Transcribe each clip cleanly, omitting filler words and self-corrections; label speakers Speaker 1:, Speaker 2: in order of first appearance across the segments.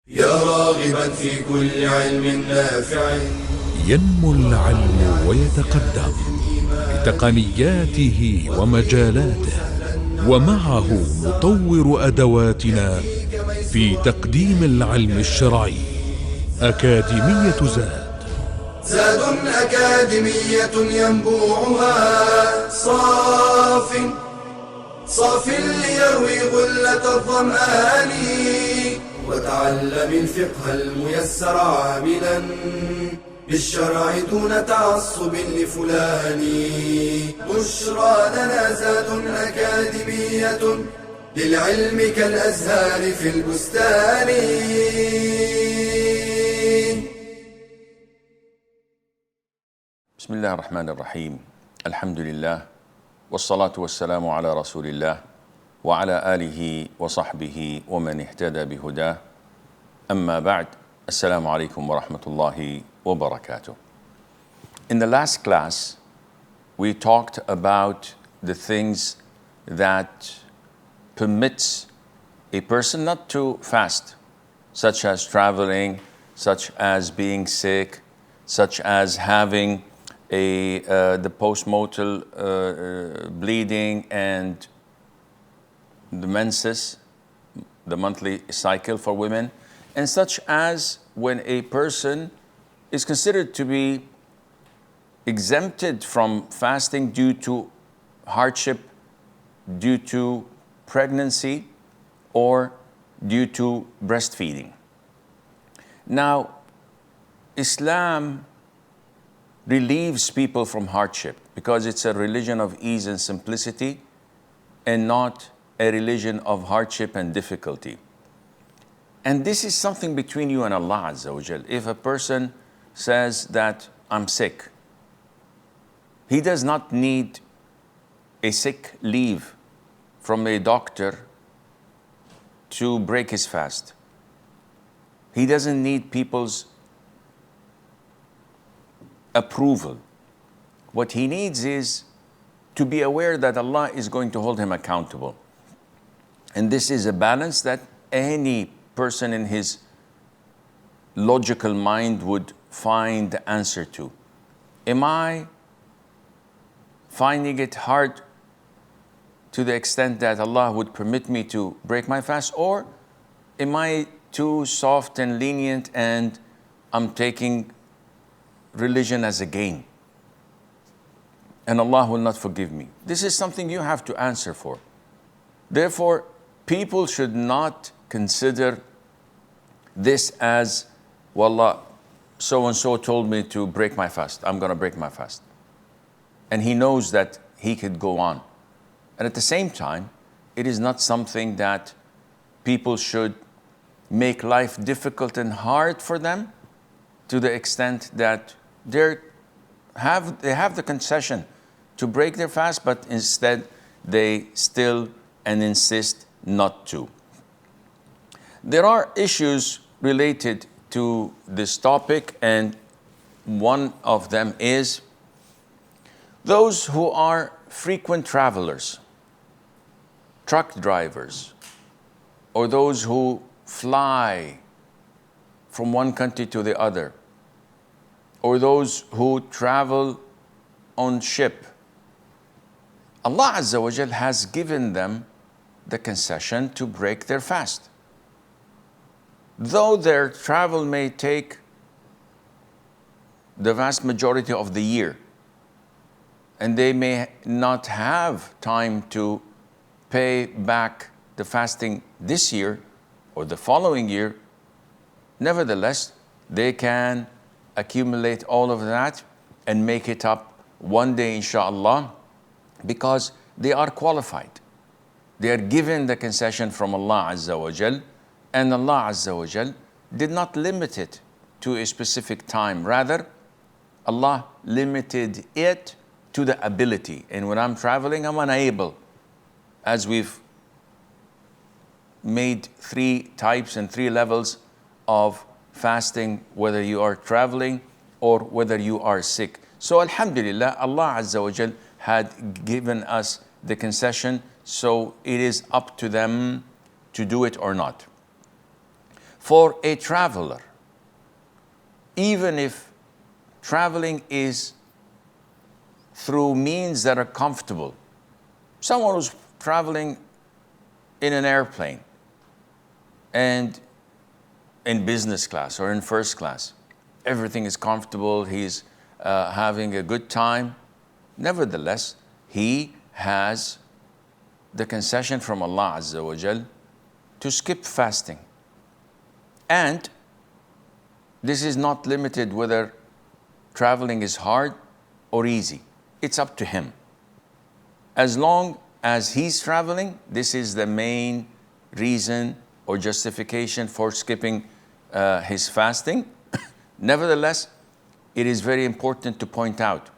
Speaker 1: يا راغبا في كل علم نافع.
Speaker 2: ينمو العلم ويتقدم بتقنياته ومجالاته، ومعه نطور أدواتنا في تقديم العلم الشرعي. أكاديمية
Speaker 1: زاد أكاديمية ينبوعها صاف ليروي غلة الظمآن. وتعلم الفقه الميسر عاملا بالشرع دون تعصب لفلان. بشرى لنا زاد أكاديمية للعلم كالأزهار في البستان.
Speaker 3: بسم الله الرحمن الرحيم. الحمد لله والصلاة والسلام على رسول الله وعلى آله وصحبه ومن اهتدى بهداه. أما بعد. السلام عليكم ورحمة الله وبركاته. In the last class, we talked about the things that permits a person not to fast, such as traveling, such as being sick, such as having the postmortal bleeding and the menses, the monthly cycle for women, and such as when a person is considered to be exempted from fasting due to hardship, due to pregnancy, or due to breastfeeding. Now, Islam relieves people from hardship because it's a religion of ease and simplicity and not a religion of hardship and difficulty. And this is something between you and Allah Azza wa Jal. If a person says that I'm sick, he does not need a sick leave from a doctor to break his fast. He doesn't need people's approval. What he needs is to be aware that Allah is going to hold him accountable. And this is a balance that any person in his logical mind would find the answer to. Am I finding it hard to the extent that Allah would permit me to break my fast, or am I too soft and lenient and I'm taking religion as a game and Allah will not forgive me? This is something you have to answer for. Therefore, people should not consider this as, wallah, so-and-so told me to break my fast, I'm going to break my fast. And he knows that he could go on. And at the same time, it is not something that people should make life difficult and hard for them to the extent that they have the concession to break their fast, but instead they still and insist not to. There are issues related to this topic, and one of them is those who are frequent travelers, truck drivers, or those who fly from one country to the other, or those who travel on ship. Allah Azza wa Jal has given them the concession to break their fast. Though their travel may take the vast majority of the year, and they may not have time to pay back the fasting this year or the following year, nevertheless, they can accumulate all of that and make it up one day, inshallah, because they are qualified. They are given the concession from Allah Azza wa Jal, and Allah Azza wa Jal did not limit it to a specific time. Rather, Allah limited it to the ability. And when I'm traveling, I'm unable. As we've made 3 types and 3 levels of fasting, whether you are traveling or whether you are sick. So alhamdulillah, Allah Azza wa Jal had given us the concession, so it is up to them to do it or not. for a traveler, even if traveling is through means that are comfortable. Someone who's traveling in an airplane and in business class or in first class, everything is comfortable, he's having a good time. Nevertheless, he has the concession from Allah Azza wa Jal to skip fasting. And this is not limited whether traveling is hard or easy. It's up to him. As long as he's traveling, this is the main reason or justification for skipping his fasting. Nevertheless, it is very important to point out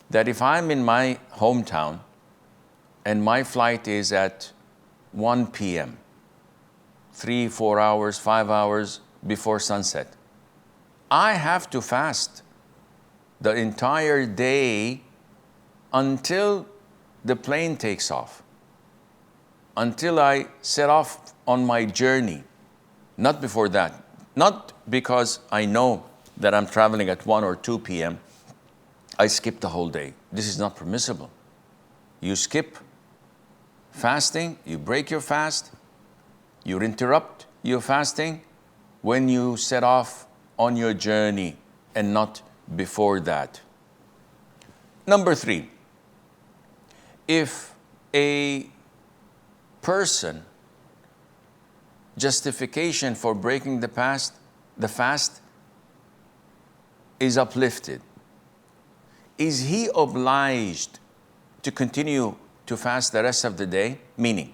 Speaker 3: that if I'm in my hometown and my flight is at 1 p.m., 3, 4 hours, 5 hours before sunset, I have to fast the entire day until the plane takes off, until I set off on my journey, not before that. Not because I know that I'm traveling at 1 or 2 p.m., I skip the whole day. This is not permissible. You skip fasting, you break your fast, you interrupt your fasting when you set off on your journey and not before that. Number 3, if a person justification for breaking the fast is uplifted, is he obliged to continue to fast the rest of the day? Meaning,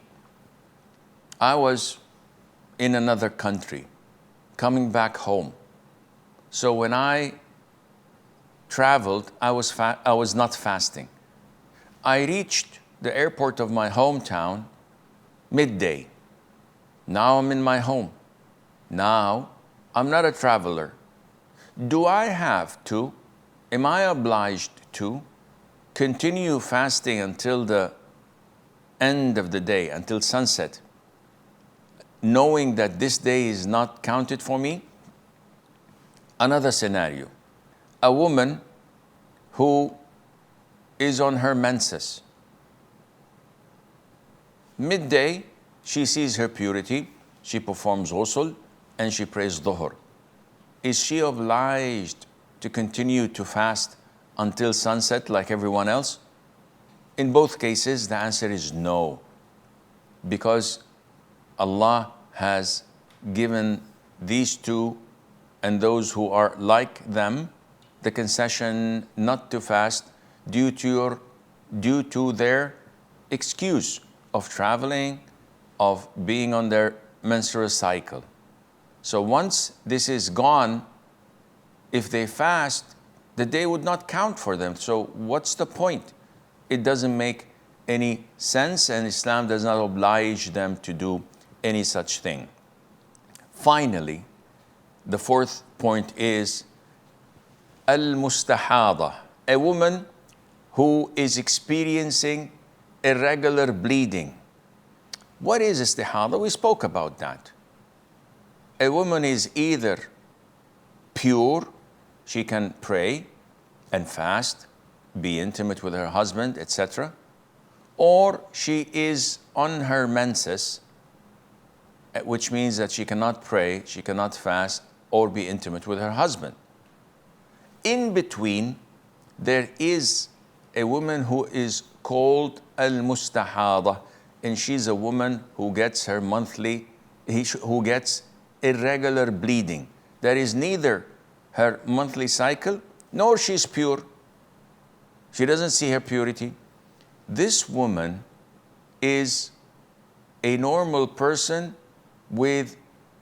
Speaker 3: I was in another country, coming back home. So when I traveled, I was not fasting. I reached the airport of my hometown midday. Now I'm in my home. Now I'm not a traveler. Do I have to, am I obliged to continue fasting until the end of the day, until sunset, knowing that this day is not counted for me? Another scenario, a woman who is on her menses. Midday, she sees her purity, she performs ghusl, and she prays dhuhr. Is she obliged to continue to fast until sunset like everyone else? In both cases, the answer is no, because Allah has given these two and those who are like them the concession not to fast due to their excuse of traveling, of being on their menstrual cycle. So once this is gone, if they fast, the day would not count for them. So what's the point? It doesn't make any sense, and Islam does not oblige them to do any such thing. Finally, the 4th point is al-mustahada, a woman who is experiencing irregular bleeding. What is istihada? We spoke about that. A woman is either pure, she can pray and fast, be intimate with her husband, etc., or she is on her menses, which means that she cannot pray, she cannot fast, or be intimate with her husband. In between, there is a woman who is called al-mustahada, and she's a woman who gets her who gets irregular bleeding. There is neither her monthly cycle, nor she's pure. She doesn't see her purity. This woman is a normal person with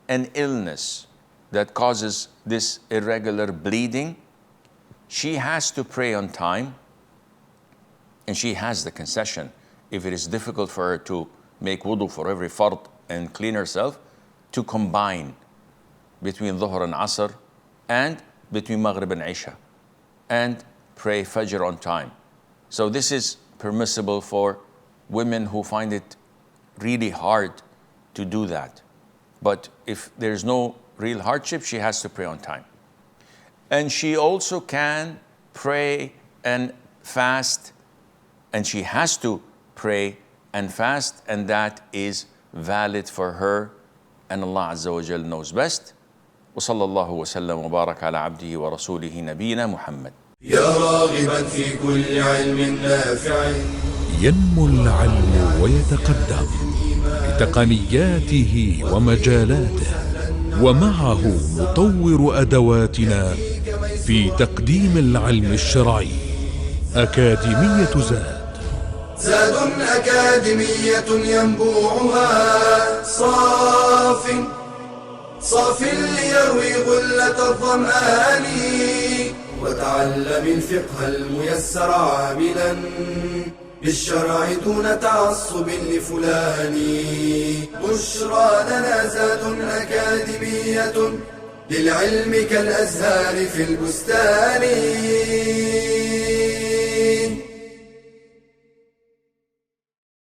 Speaker 3: an illness that causes this irregular bleeding. She has to pray on time, and she has the concession, if it is difficult for her to make wudu for every fard and clean herself, to combine between dhuhr and asr and between maghrib and isha, and pray fajr on time. So this is permissible for women who find it really hard to do that. But if there's no real hardship, she has to pray on time. And she also can pray and fast, and she has to pray and fast, and that is valid for her, and Allah Azza wa Jal knows best. وصلى الله وسلم وبارك على عبده ورسوله نبينا محمد.
Speaker 1: يا راغبا في كل علم نافع
Speaker 2: ينمو العلم ويتقدم بتقنياته ومجالاته، ومعه نطور أدواتنا في تقديم العلم الشرعي. أكاديمية
Speaker 1: زاد أكاديمية ينبوعها صاف ليروي غلة الظمآن، وتعلم الفقه الميسر عاملا بالشرع دون تعصب لفلان. بشرى لنا زاد أكاديمية للعلم كالأزهار في البستان.